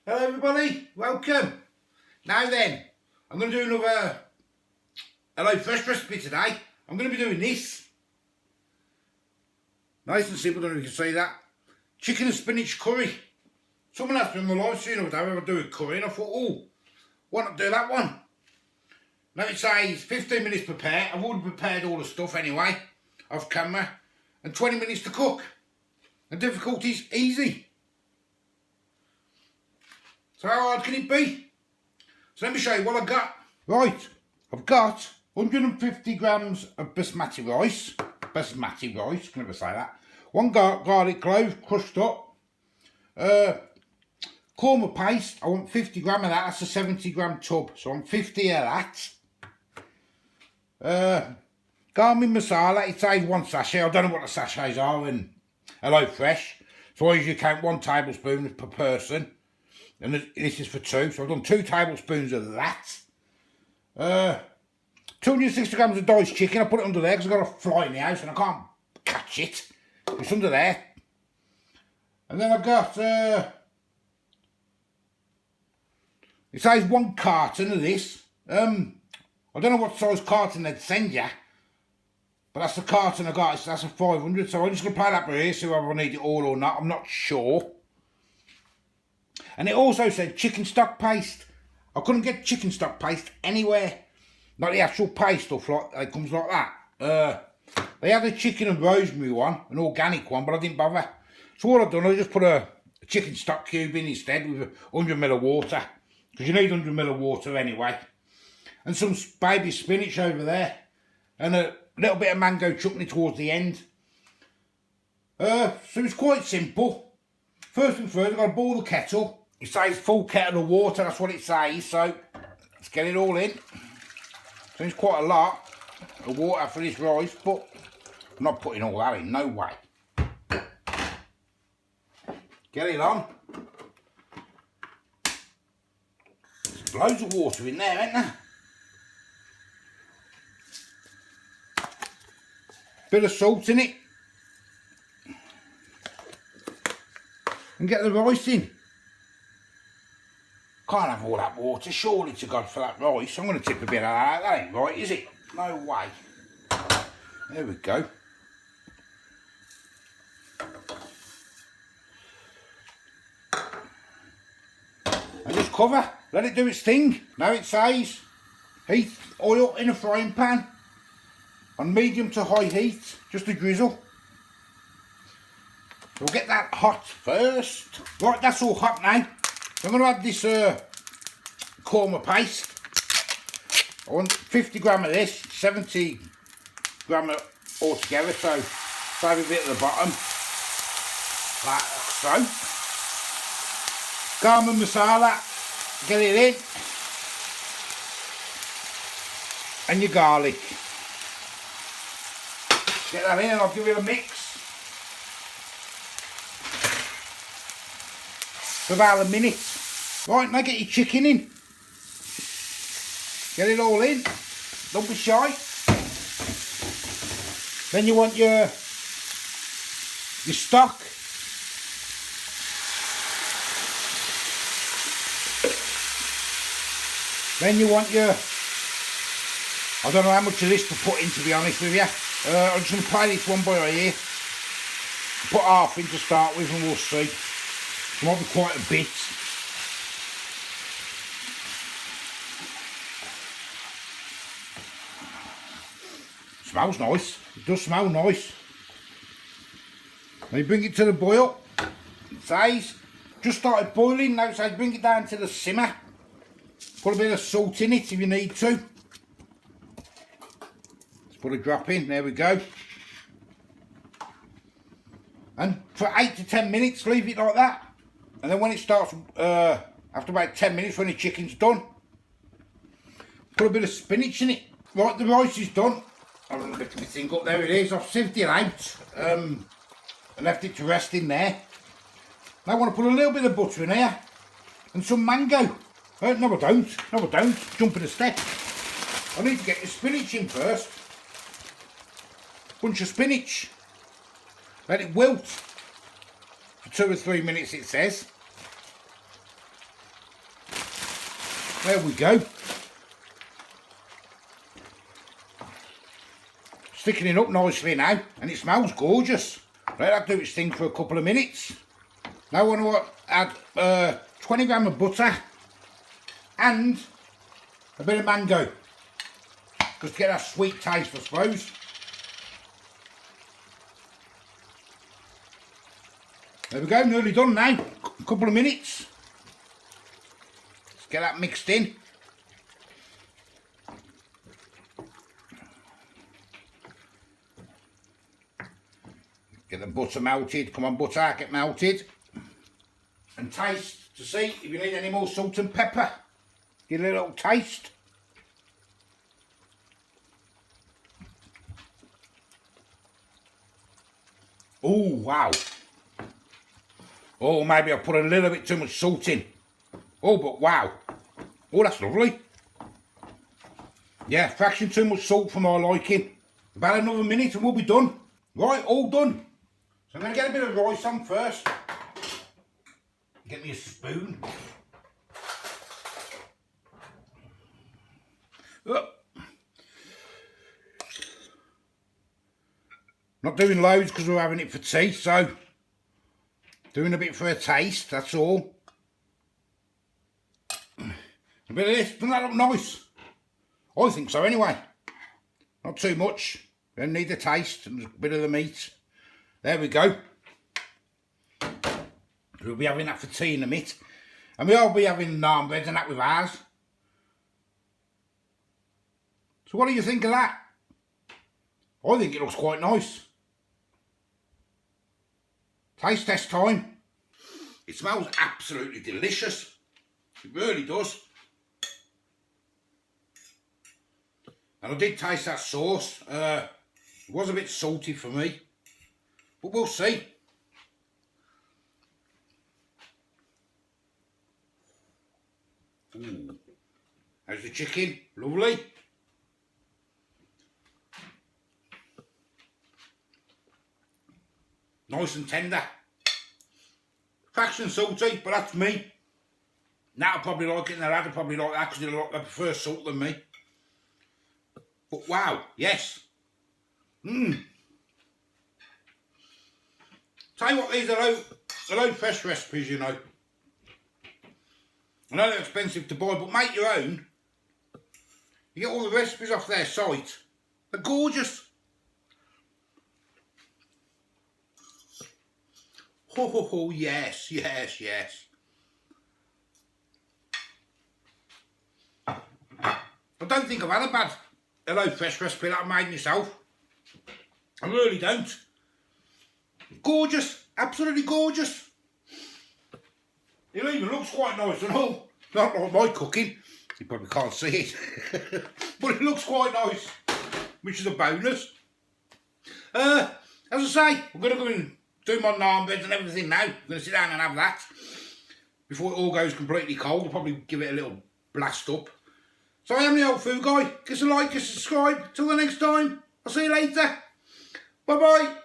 Hello everybody, welcome. Now then, I'm going to do another Hello Fresh recipe today. I'm going to be doing this. Nice and simple, I don't know if you can see that. Chicken and spinach curry. Someone asked me on the live stream the other day whether I do a curry and I thought, oh, why not do that one? Now it says 15 minutes prepare. I've already prepared all the stuff anyway, off camera, and 20 minutes to cook. The difficulty's easy. So how hard can it be? So let me show you what I got. Right, I've got 150 grams of basmati rice. Can never say that. One garlic clove crushed up. Korma paste, I want 50 gram of that. That's a 70 gram tub, so I want 50 of that. Garmin masala, it says one sachet. I don't know what the sachets are in Hello Fresh. So I usually count 1 tablespoon per person. And this is for 2, so I've done 2 tablespoons of that. 260 grams of diced chicken, I put it under there because I've got a fly in the house and I can't catch it. It's under there. And then I've got, it says 1 carton of this. I don't know what size carton they'd send you, but that's the carton I got, that's a 500, so I'm just going to play that by ear, see whether I need it all or not, I'm not sure. And it also said chicken stock paste. I couldn't get chicken stock paste anywhere. Not the actual paste stuff, like it comes like that. They had a chicken and rosemary one, an organic one, but I didn't bother. So what I've done, I just put a chicken stock cube in instead with 100 ml of water. Because you need 100 ml of water anyway. And some baby spinach over there. And a little bit of mango chutney towards the end. So it's quite simple. First thing first, I've got to boil the kettle. It says full kettle of water, that's what it says, so let's get it all in. So it's quite a lot of water for this rice, but I'm not putting all that in, no way. Get it on. There's loads of water in there, ain't there? Bit of salt in it. And get the rice in. Can't have all that water, surely to God, for that rice. I'm going to tip a bit of that out. That ain't right, is it? No way. There we go. And just cover, let it do its thing. Now it says heat oil in a frying pan on medium to high heat, just a drizzle. We'll get that hot first. Right, that's all hot now. I'm going to add this korma paste. I want 50 gram of this, 70 gram altogether, so save a bit at the bottom, like so. Garam masala, get it in, and your garlic. Get that in and I'll give it a mix. For about a minute. Right, now get your chicken in. Get it all in. Don't be shy. Then you want your stock. Then you want your, I don't know how much of this to put in, to be honest with you. I'm just going to play this one by ear. Put half in to start with and we'll see. It might be quite a bit. Smells nice. It does smell nice. Now you bring it to the boil. It says just started boiling. Now it says bring it down to the simmer. Put a bit of salt in it if you need to. Let's put a drop in. There we go. And for 8 to 10 minutes, leave it like that. And then when it starts, after about 10 minutes, when the chicken's done, put a bit of spinach in it. Right, the rice is done. I'll lift my thing up, there it is. I've sieved it out and left it to rest in there. Now I want to put a little bit of butter in here and some mango. No, I don't. Jumping a step. I need to get the spinach in first. Bunch of spinach. Let it wilt for 2 or 3 minutes, it says. There we go. Sticking it up nicely now, and it smells gorgeous. Let that do its thing for a couple of minutes. Now I want to add 20 grams of butter and a bit of mango, just to get that sweet taste, I suppose. There we go, nearly done now. A couple of minutes. Let's get that mixed in. Get the butter melted. Come on, butter, get melted. And taste to see if you need any more salt and pepper. Give it a little taste. Oh, wow. Oh, maybe I put a little bit too much salt in. Oh, but wow. Oh, that's lovely. Yeah, fraction too much salt for my liking. About another minute and we'll be done. Right, all done. So I'm going to get a bit of rice on first. Get me a spoon. Oh. Not doing loads because we're having it for tea, so doing a bit for a taste, that's all. A bit of this, doesn't that look nice? I think so anyway. Not too much. Don't need the taste and a bit of the meat. There we go. We'll be having that for tea in a minute. And we'll be having naan bread and that with ours. So what do you think of that? I think it looks quite nice. Taste test time. It smells absolutely delicious. It really does. And I did taste that sauce. It was a bit salty for me. But we'll see. Ooh. There's the chicken. Lovely. Nice and tender. Fraction salty, but that's me. Now I probably like it and the lad will probably like that because they prefer salt than me. But wow, yes. Tell you what, these are low fresh recipes, you know. I know they're expensive to buy, but make your own. You get all the recipes off their site. They're gorgeous. Oh, yes, yes, yes. I don't think I've had a bad Hello Fresh recipe that I made myself. I really don't. Gorgeous, absolutely gorgeous. It even looks quite nice and all. Not like my cooking. You probably can't see it. But it looks quite nice, which is a bonus. As I say, I'm going to go and do my naan breads and everything now. I'm going to sit down and have that before it all goes completely cold. I'll probably give it a little blast up. So I am the old food guy. Give us a like, give us a subscribe. Till the next time, I'll see you later. Bye bye.